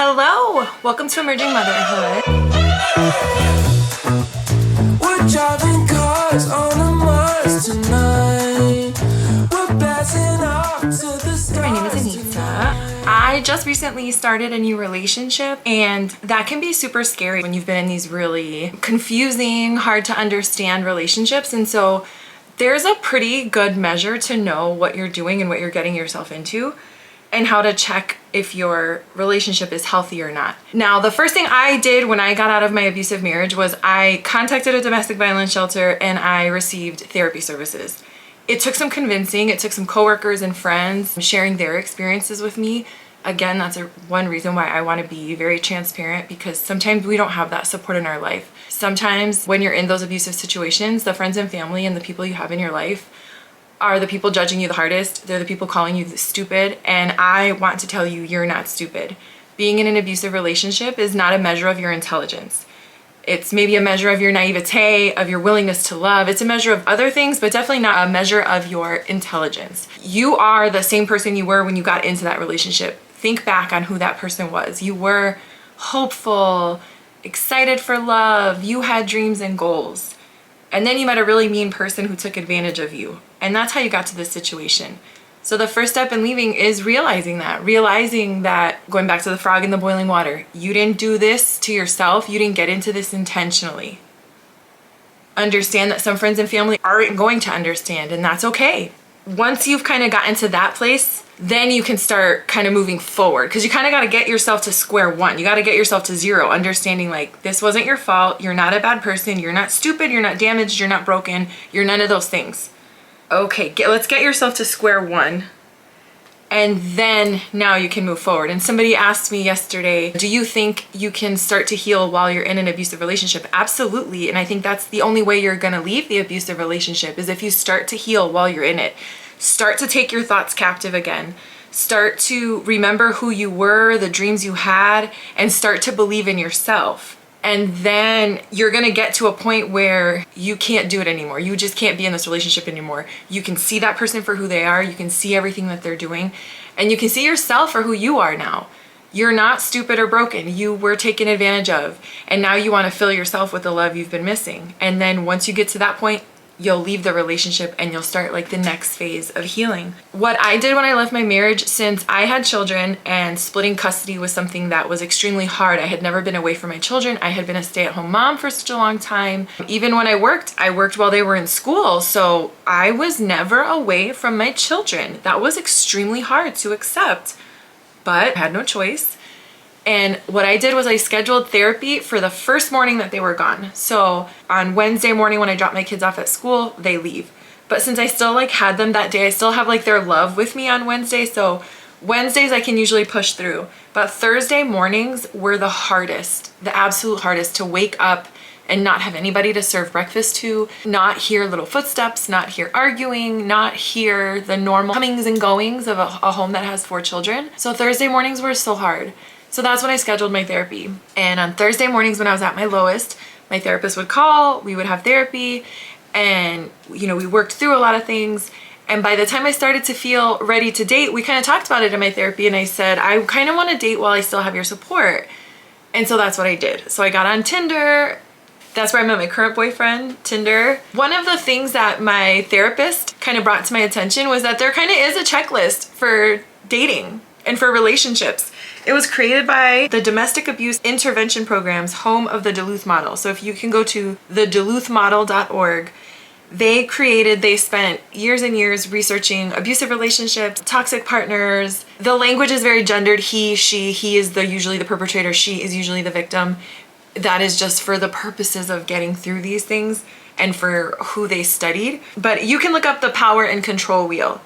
Hello! Welcome to Emerging Motherhood. We're driving cars on a Mars tonight. We're blasting off to the stars. My name is Anita. I just recently started a new relationship, and that can be super scary when you've been in these really confusing, hard to understand relationships. And so there's a pretty good measure to know what you're doing and what you're getting yourself into, and how to check if your relationship is healthy or not. Now, the first thing I did when I got out of my abusive marriage was I contacted a domestic violence shelter and I received therapy services. It took some convincing. It took some coworkers and friends sharing their experiences with me. Again, that's one reason why I want to be very transparent, because sometimes we don't have that support in our life. Sometimes when you're in those abusive situations, the friends and family and the people you have in your life are the people judging you the hardest. They're the people calling you stupid. And I want to tell you, you're not stupid. Being in an abusive relationship is not a measure of your intelligence. It's maybe a measure of your naivete, of your willingness to love. It's a measure of other things, but definitely not a measure of your intelligence. You are the same person you were when you got into that relationship. Think back on who that person was. You were hopeful, excited for love. You had dreams and goals. And then you met a really mean person who took advantage of you. And that's how you got to this situation. So the first step in leaving is realizing that, going back to the frog in the boiling water, you didn't do this to yourself. You didn't get into this intentionally. Understand that some friends and family aren't going to understand, and that's okay. Once you've kind of gotten to that place, then you can start kind of moving forward, because you kind of got to get yourself to square one. You got to get yourself to zero, understanding like this wasn't your fault. You're not a bad person. You're not stupid. You're not damaged. You're not broken. You're none of those things. Okay, let's get yourself to square one. And then now you can move forward. And somebody asked me yesterday, do you think you can start to heal while you're in an abusive relationship? Absolutely. And I think that's the only way you're going to leave the abusive relationship, is if you start to heal while you're in it. Start to take your thoughts captive again. Start to remember who you were, the dreams you had, and start to believe in yourself. And then you're gonna get to a point where you can't do it anymore. You just can't be in this relationship anymore. You can see that person for who they are. You can see everything that they're doing. And you can see yourself for who you are now. You're not stupid or broken. You were taken advantage of. And now you wanna fill yourself with the love you've been missing. And then once you get to that point, you'll leave the relationship and you'll start like the next phase of healing. What I did when I left my marriage, since I had children and splitting custody was something that was extremely hard. I had never been away from my children. I had been a stay-at-home mom for such a long time. Even when I worked while they were in school. So I was never away from my children. That was extremely hard to accept, but I had no choice. And what I did was I scheduled therapy for the first morning that they were gone. So on Wednesday morning when I drop my kids off at school, they leave. But since I still had them that day, I still have their love with me on Wednesday. So Wednesdays I can usually push through. But Thursday mornings were the hardest, the absolute hardest, to wake up and not have anybody to serve breakfast to, not hear little footsteps, not hear arguing, not hear the normal comings and goings of a home that has 4 children. So Thursday mornings were so hard. So that's when I scheduled my therapy. And on Thursday mornings when I was at my lowest, my therapist would call, we would have therapy, and we worked through a lot of things. And by the time I started to feel ready to date, we kind of talked about it in my therapy, and I said, I kind of want to date while I still have your support. And so that's what I did. So I got on Tinder. That's where I met my current boyfriend, Tinder. One of the things that my therapist kind of brought to my attention was that there kind of is a checklist for dating and for relationships. It was created by the Domestic Abuse Intervention Program's home of the Duluth Model. So if you can go to theduluthmodel.org, they spent years and years researching abusive relationships, toxic partners. The language is very gendered. He, she, he is usually the perpetrator, she is usually the victim. That is just for the purposes of getting through these things and for who they studied. But you can look up the power and control wheel.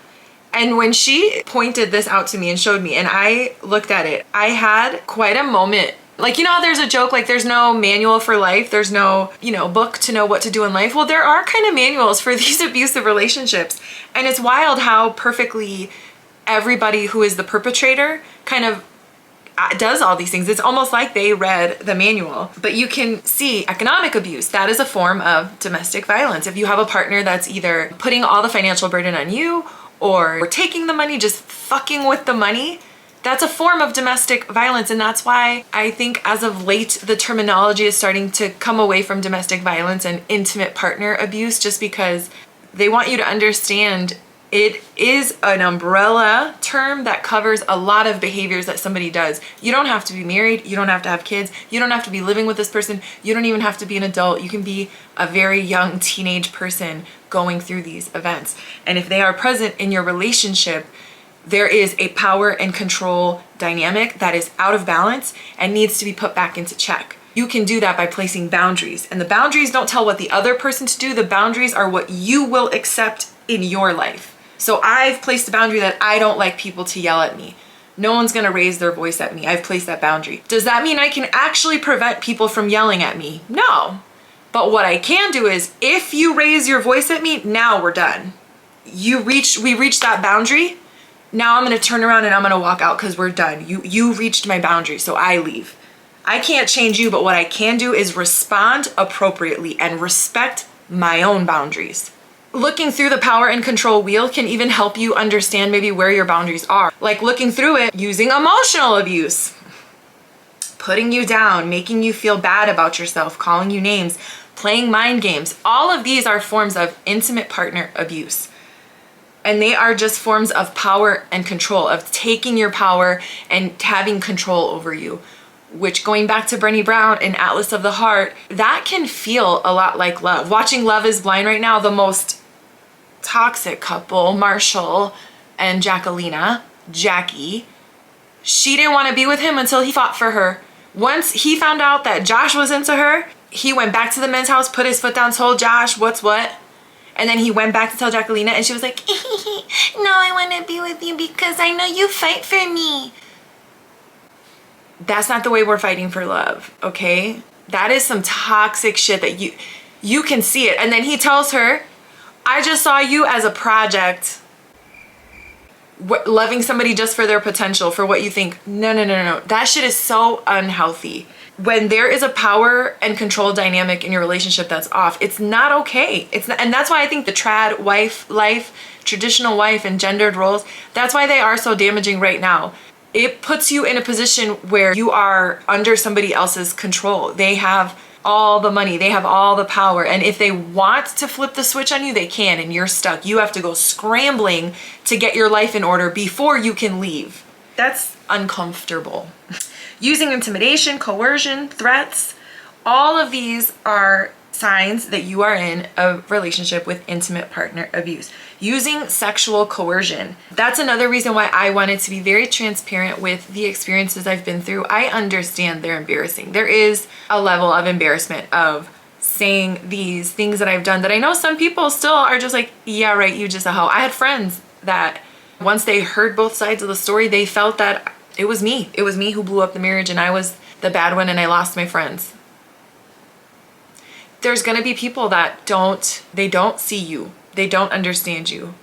And when she pointed this out to me and showed me, and I looked at it, I had quite a moment. How there's a joke, there's no manual for life. There's no, book to know what to do in life. Well, there are kind of manuals for these abusive relationships. And it's wild how perfectly everybody who is the perpetrator kind of does all these things. It's almost like they read the manual. But you can see economic abuse. That is a form of domestic violence. If you have a partner that's either putting all the financial burden on you or taking the money, just fucking with the money, That's a form of domestic violence. And that's why I think as of late, the terminology is starting to come away from domestic violence and intimate partner abuse, just because they want you to understand it is an umbrella term that covers a lot of behaviors that somebody does. You don't have to be married. You don't have to have kids. You don't have to be living with this person. You don't even have to be an adult. You can be a very young teenage person going through these events. And if they are present in your relationship, there is a power and control dynamic that is out of balance and needs to be put back into check. You can do that by placing boundaries. And the boundaries don't tell what the other person to do. The boundaries are what you will accept in your life. So I've placed a boundary that I don't like people to yell at me. No one's gonna raise their voice at me. I've placed that boundary. Does that mean I can actually prevent people from yelling at me? No. But what I can do is, if you raise your voice at me, now we're done. We reached that boundary. Now I'm gonna turn around and I'm gonna walk out because we're done. You reached my boundary, so I leave. I can't change you, but what I can do is respond appropriately and respect my own boundaries. Looking through the power and control wheel can even help you understand maybe where your boundaries are. Like looking through it, using emotional abuse, putting you down, making you feel bad about yourself, calling you names, playing mind games. All of these are forms of intimate partner abuse. And they are just forms of power and control, of taking your power and having control over you. Which, going back to Brené Brown in Atlas of the Heart, that can feel a lot like love. Watching Love is Blind right now, the most toxic couple, Marshall and Jackie, she didn't want to be with him until he fought for her. Once he found out that Josh was into her, he went back to the men's house, put his foot down, told Josh what's what. And then he went back to tell Jacqueline, and she was like, no, I want to be with you because I know you fight for me. That's not the way we're fighting for love, okay? That is some toxic shit that you can see it. And then he tells her, I just saw you as a project, loving somebody just for their potential, for what you think. No. That shit is so unhealthy. When there is a power and control dynamic in your relationship that's off, it's not okay. And that's why I think the trad wife life, traditional wife and gendered roles, that's why they are so damaging right now. It puts you in a position where you are under somebody else's control. They have all the money, they have all the power, and if they want to flip the switch on you, they can, and you're stuck. You have to go scrambling to get your life in order before you can leave. That's uncomfortable. Using intimidation, coercion, threats, all of these are signs that you are in a relationship with intimate partner abuse. Using sexual coercion. That's another reason why I wanted to be very transparent with the experiences I've been through. I understand they're embarrassing. There is a level of embarrassment of saying these things that I've done that I know some people still are just like, yeah, right, you just a hoe. I had friends that once they heard both sides of the story, they felt that it was me. It was me who blew up the marriage and I was the bad one and I lost my friends. There's gonna be people that don't see you. They don't understand you.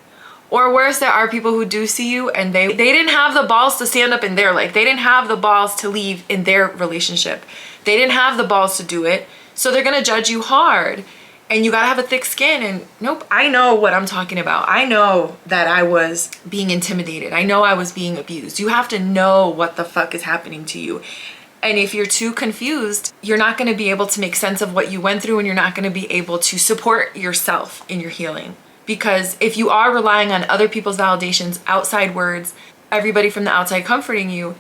Or worse, there are people who do see you and they didn't have the balls to stand up in their life. They didn't have the balls to leave in their relationship. They didn't have the balls to do it. So they're gonna judge you hard. And you gotta have a thick skin. And nope, I know what I'm talking about. I know that I was being intimidated. I know I was being abused. You have to know what the fuck is happening to you. And if you're too confused, you're not going to be able to make sense of what you went through, and you're not going to be able to support yourself in your healing. Because if you are relying on other people's validations, outside words, everybody from the outside comforting you,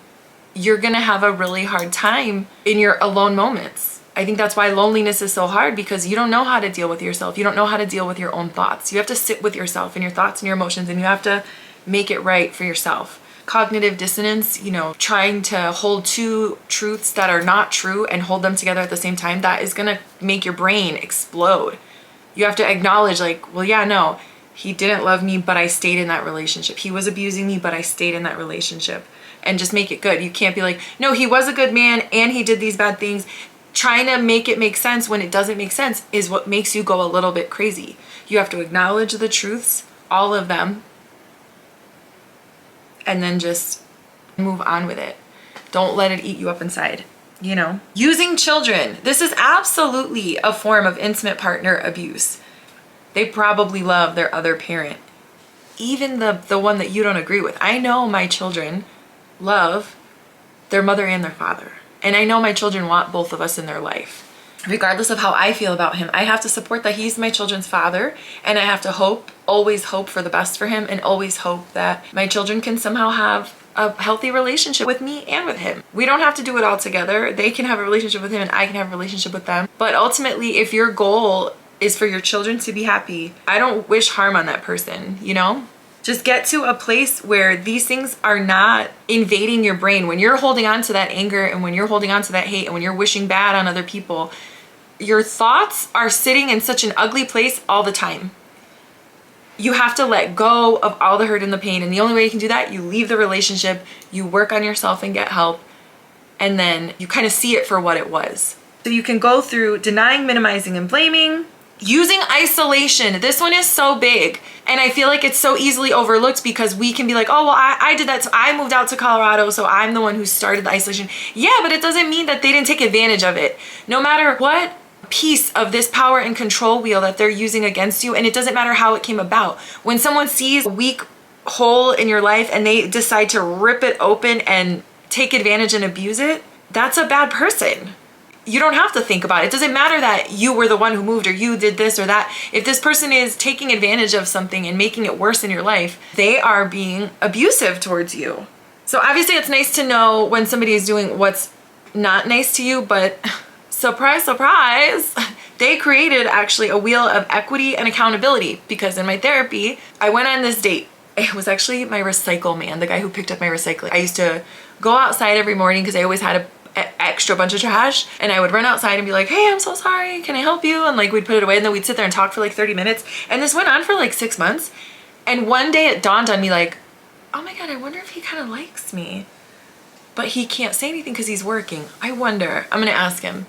you're going to have a really hard time in your alone moments. I think that's why loneliness is so hard, because you don't know how to deal with yourself. You don't know how to deal with your own thoughts. You have to sit with yourself and your thoughts and your emotions, and you have to make it right for yourself. Cognitive dissonance, trying to hold two truths that are not true and hold them together at the same time, that is gonna make your brain explode. You have to acknowledge, like, well, yeah, no, he didn't love me, but I stayed in that relationship. He was abusing me, but I stayed in that relationship. And just make it good. You can't be like, no, he was a good man and he did these bad things. Trying to make it make sense when it doesn't make sense is what makes you go a little bit crazy. You have to acknowledge the truths, all of them, and then just move on with it. Don't let it eat you up inside, Using children. This is absolutely a form of intimate partner abuse. They probably love their other parent, even the one that you don't agree with. I know my children love their mother and their father. And I know my children want both of us in their life. Regardless of how I feel about him, I have to support that he's my children's father, and I have to hope, always hope for the best for him, and always hope that my children can somehow have a healthy relationship with me and with him. We don't have to do it all together. They can have a relationship with him and I can have a relationship with them. But ultimately, if your goal is for your children to be happy, I don't wish harm on that person, you know? Just get to a place where these things are not invading your brain. When you're holding on to that anger and when you're holding on to that hate and when you're wishing bad on other people, your thoughts are sitting in such an ugly place all the time. You have to let go of all the hurt and the pain. And the only way you can do that, you leave the relationship, you work on yourself and get help, and then you kind of see it for what it was. So you can go through denying, minimizing, and blaming. Using isolation. This one is so big. And I feel like it's so easily overlooked because we can be like, oh, well, I did that. So I moved out to Colorado. So I'm the one who started the isolation. Yeah, but it doesn't mean that they didn't take advantage of it. No matter what piece of this power and control wheel that they're using against you, and it doesn't matter how it came about. When someone sees a weak hole in your life and they decide to rip it open and take advantage and abuse it, that's a bad person. You don't have to think about it. It doesn't matter that you were the one who moved or you did this or that. If this person is taking advantage of something and making it worse in your life, they are being abusive towards you. So obviously it's nice to know when somebody is doing what's not nice to you, but surprise, surprise, they created actually a wheel of equity and accountability, because in my therapy, I went on this date. It was actually my recycle man, the guy who picked up my recycling. I used to go outside every morning because I always had an extra bunch of trash, and I would run outside and be like, hey, I'm so sorry, can I help you? And like we'd put it away, and then we'd sit there and talk for like 30 minutes. And this went on for like 6 months. And one day it dawned on me like, oh my God, I wonder if he kind of likes me. But he can't say anything because he's working. I wonder, I'm gonna ask him.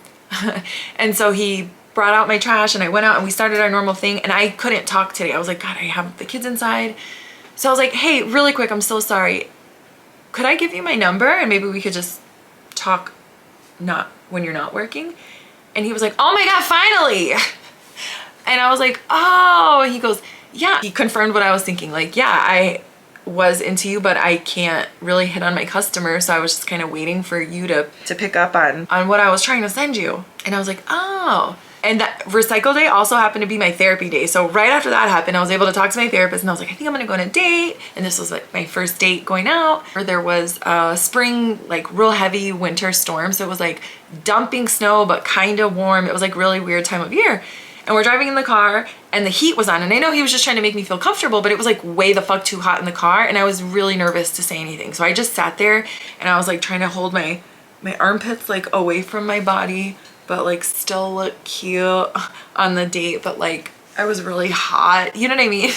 And so he brought out my trash and I went out and we started our normal thing, and I couldn't talk today. I was like, God, I have the kids inside. So I was like, hey, really quick, I'm so sorry. Could I give you my number and maybe we could just talk not when you're not working? And he was like, oh my God, finally. And I was like, oh, he goes, yeah. He confirmed what I was thinking. Like, yeah, I was into you, but I can't really hit on my customer. So I was just kind of waiting for you to pick up on what I was trying to send you. And I was like, oh. And that recycle day also happened to be my therapy day. So right after that happened, I was able to talk to my therapist and I was like, I think I'm gonna go on a date. And this was like my first date going out. There was a spring, like real heavy winter storm. So it was like dumping snow, but kind of warm. It was like really weird time of year. And we're driving in the car and the heat was on. And I know he was just trying to make me feel comfortable, but it was like way the fuck too hot in the car. And I was really nervous to say anything. So I just sat there and I was like trying to hold my armpits like away from my body, but like still look cute on the date. But like I was really hot, you know what I mean?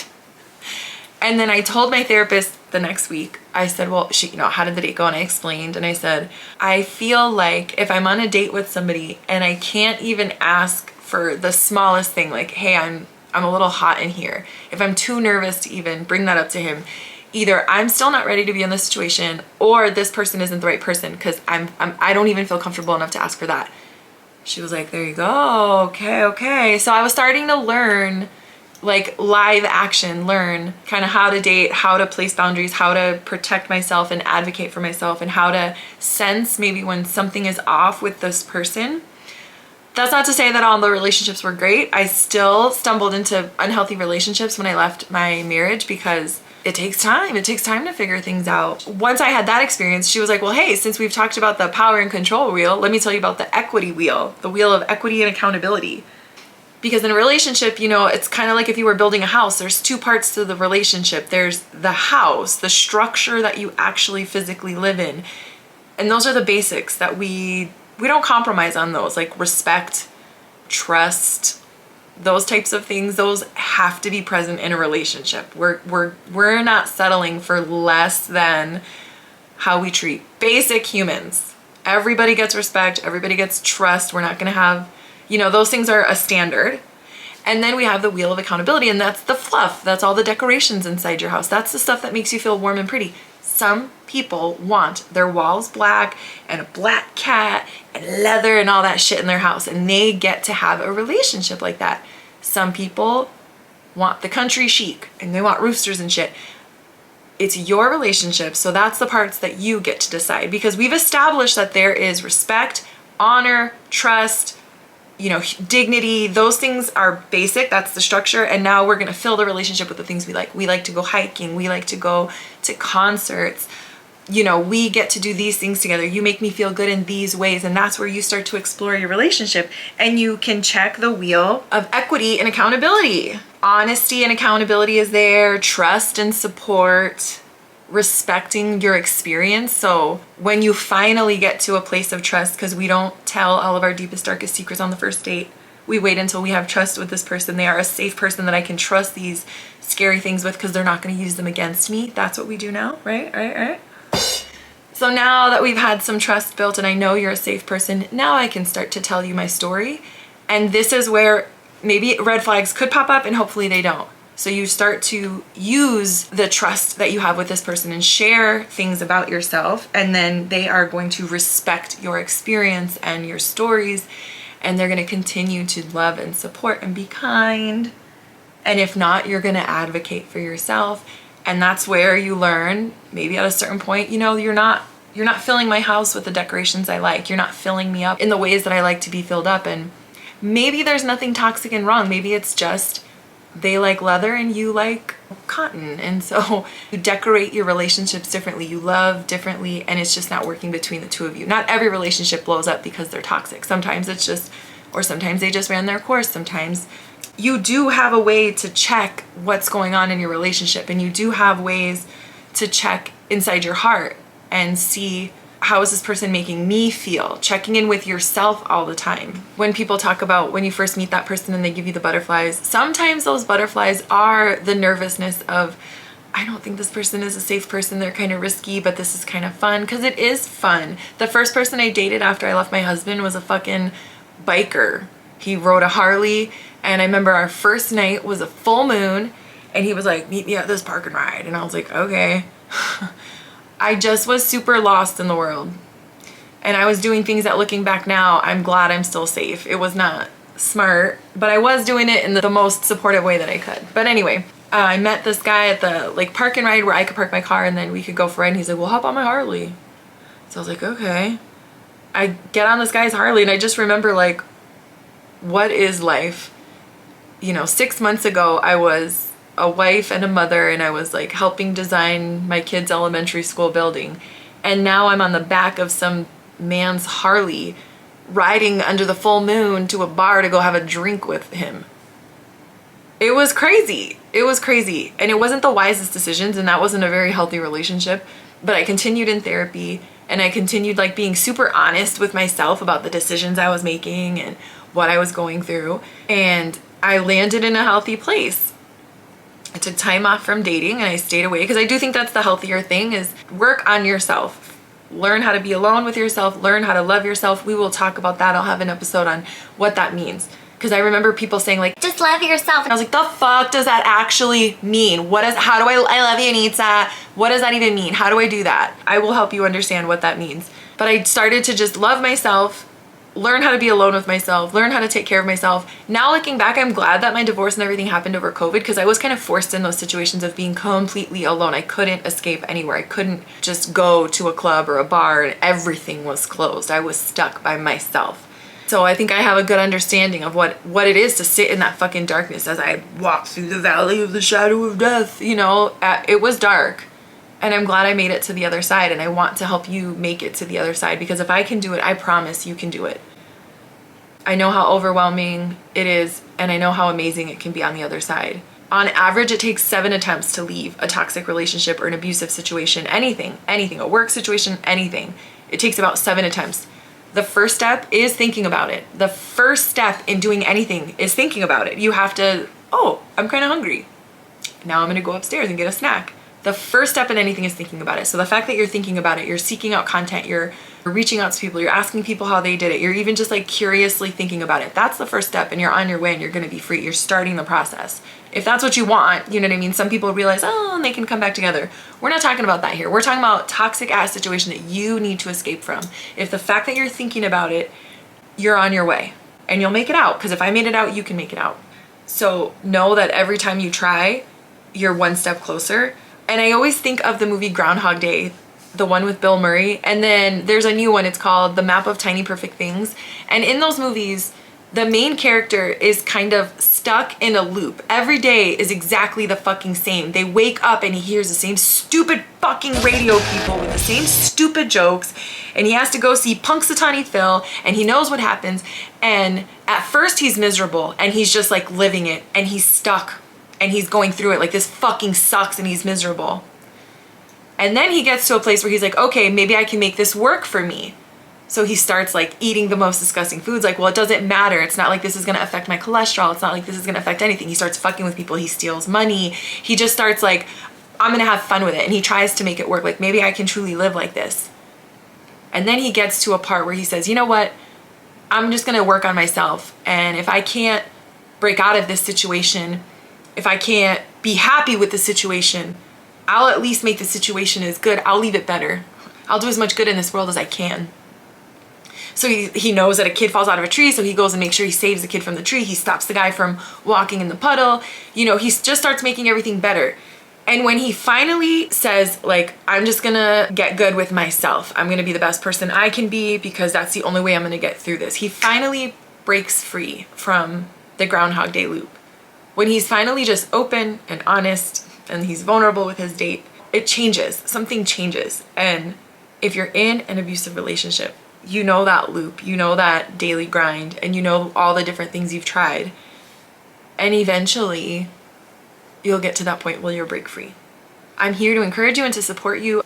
And then I told my therapist the next week, I said, well, how did the date go? And I explained, and I said, I feel like if I'm on a date with somebody and I can't even ask for the smallest thing, like, hey, I'm a little hot in here. If I'm too nervous to even bring that up to him, either I'm still not ready to be in this situation or this person isn't the right person, because I don't even feel comfortable enough to ask for that. She was like, there you go. Okay. So I was starting to learn, like live action, learn kind of how to date, how to place boundaries, how to protect myself and advocate for myself, and how to sense maybe when something is off with this person. That's not to say that all the relationships were great. I still stumbled into unhealthy relationships when I left my marriage because it takes time. It takes time to figure things out. Once I had that experience, she was like, well, hey, since we've talked about the power and control wheel, let me tell you about the equity wheel, the wheel of equity and accountability. Because in a relationship, you know, it's kind of like if you were building a house, there's two parts to the relationship. There's the house, the structure that you actually physically live in. And those are the basics that we don't compromise on those, like respect, trust, those types of things. Those have to be present in a relationship. We're not settling for less than how we treat basic humans. Everybody gets respect, everybody gets trust. We're not gonna have, you know, those things are a standard. And then we have the wheel of accountability, and that's the fluff. That's all the decorations inside your house. That's the stuff that makes you feel warm and pretty. Some people want their walls black and a black cat and leather and all that shit in their house, and they get to have a relationship like that. Some people want the country chic and they want roosters and shit. It's your relationship, so that's the parts that you get to decide, because we've established that there is respect, honor, trust, dignity. Those things are basic. That's the structure. And now we're going to fill the relationship with the things we like. We like to go hiking. We like to go to concerts. We get to do these things together. You make me feel good in these ways. And that's where you start to explore your relationship, and you can check the wheel of equity and accountability. Honesty and accountability is there, trust and support, respecting your experience. So when you finally get to a place of trust, because we don't tell all of our deepest, darkest secrets on the first date, we wait until we have trust with this person. They are a safe person that I can trust these scary things with, because they're not going to use them against me. That's what we do now, right? So now that we've had some trust built and I know you're a safe person, now I can start to tell you my story. And this is where maybe red flags could pop up, and hopefully they don't. So you start to use the trust that you have with this person and share things about yourself, and then they are going to respect your experience and your stories, and they're going to continue to love and support and be kind. And if not, you're going to advocate for yourself. And that's where you learn, maybe at a certain point, you're not filling my house with the decorations I like. You're not filling me up in the ways that I like to be filled up. And maybe there's nothing toxic and wrong. Maybe it's just they like leather and you like cotton. And so you decorate your relationships differently. You love differently, and it's just not working between the two of you. Not every relationship blows up because they're toxic. Sometimes it's just, or sometimes they just ran their course. Sometimes you do have a way to check what's going on in your relationship, and you do have ways to check inside your heart and see, how is this person making me feel? Checking in with yourself all the time. When people talk about when you first meet that person and they give you the butterflies, sometimes those butterflies are the nervousness of, I don't think this person is a safe person. They're kind of risky, but this is kind of fun, because it is fun. The first person I dated after I left my husband was a fucking biker. He rode a Harley, and I remember our first night was a full moon, and he was like, meet me at this park and ride. And I was like, okay. I just was super lost in the world. And I was doing things that, looking back now, I'm glad I'm still safe. It was not smart, but I was doing it in the most supportive way that I could. But anyway, I met this guy at the park and ride where I could park my car and then we could go for a ride. And he's like, well, hop on my Harley. So I was like, okay. I get on this guy's Harley, and I just remember, what is life? 6 months ago, I was a wife and a mother, and I was helping design my kids' elementary school building. And now I'm on the back of some man's Harley riding under the full moon to a bar to go have a drink with him. It was crazy. It was crazy. And it wasn't the wisest decisions, and that wasn't a very healthy relationship. But I continued in therapy, and I continued being super honest with myself about the decisions I was making and what I was going through. And I landed in a healthy place. I took time off from dating, and I stayed away, because I do think that's the healthier thing, is work on yourself. Learn how to be alone with yourself. Learn how to love yourself. We will talk about that. I'll have an episode on what that means. Because I remember people saying just love yourself. And I was like, the fuck does that actually mean? How do I love you, Anita? What does that even mean? How do I do that? I will help you understand what that means. But I started to just love myself, learn how to be alone with myself, learn how to take care of myself. Now looking back, I'm glad that my divorce and everything happened over COVID, because I was kind of forced in those situations of being completely alone. I couldn't escape anywhere. I couldn't just go to a club or a bar and everything was closed. I was stuck by myself. So I think I have a good understanding of what it is to sit in that fucking darkness as I walk through the valley of the shadow of death. It was dark. And I'm glad I made it to the other side, and I want to help you make it to the other side, because if I can do it, I promise you can do it. I know how overwhelming it is, and I know how amazing it can be on the other side. On average, it takes 7 attempts to leave a toxic relationship or an abusive situation, anything, a work situation, anything. It takes about 7 attempts. The first step is thinking about it. The first step in doing anything is thinking about it. You have to, I'm kind of hungry. Now I'm going to go upstairs and get a snack. The first step in anything is thinking about it. So the fact that you're thinking about it, you're seeking out content, you're reaching out to people, you're asking people how they did it, you're even just curiously thinking about it. That's the first step, and you're on your way, and you're going to be free. You're starting the process. If that's what you want, you know what I mean? Some people realize, and they can come back together. We're not talking about that here. We're talking about toxic ass situation that you need to escape from. If the fact that you're thinking about it, you're on your way, and you'll make it out, because if I made it out, you can make it out. So know that every time you try, you're one step closer. And I always think of the movie Groundhog Day, the one with Bill Murray. And then there's a new one, it's called The Map of Tiny Perfect Things. And in those movies, the main character is kind of stuck in a loop. Every day is exactly the fucking same. They wake up and he hears the same stupid fucking radio people with the same stupid jokes. And he has to go see Punxsutawney Phil and he knows what happens. And at first he's miserable and he's just like living it and he's stuck and he's going through it like this fucking sucks and he's miserable. And then he gets to a place where he's like, okay, maybe I can make this work for me. So he starts like eating the most disgusting foods. Like, well, it doesn't matter. It's not like this is going to affect my cholesterol. It's not like this is going to affect anything. He starts fucking with people. He steals money. He just starts like, I'm going to have fun with it. And he tries to make it work. Like, maybe I can truly live like this. And then he gets to a part where he says, you know what? I'm just going to work on myself. And if I can't break out of this situation, if I can't be happy with the situation, I'll at least make the situation as good. I'll leave it better. I'll do as much good in this world as I can. So he knows that a kid falls out of a tree, so he goes and makes sure he saves the kid from the tree. He stops the guy from walking in the puddle. You know, he just starts making everything better. And when he finally says, like, I'm just gonna get good with myself. I'm gonna be the best person I can be because that's the only way I'm gonna get through this. He finally breaks free from the Groundhog Day loop. When he's finally just open and honest and he's vulnerable with his date, it changes. Something changes. And if you're in an abusive relationship, you know that loop, you know that daily grind, and you know all the different things you've tried. And eventually, you'll get to that point where you'll break free. I'm here to encourage you and to support you.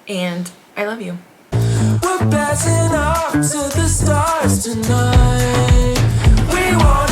And I love you. We're blasting off to the stars tonight. We want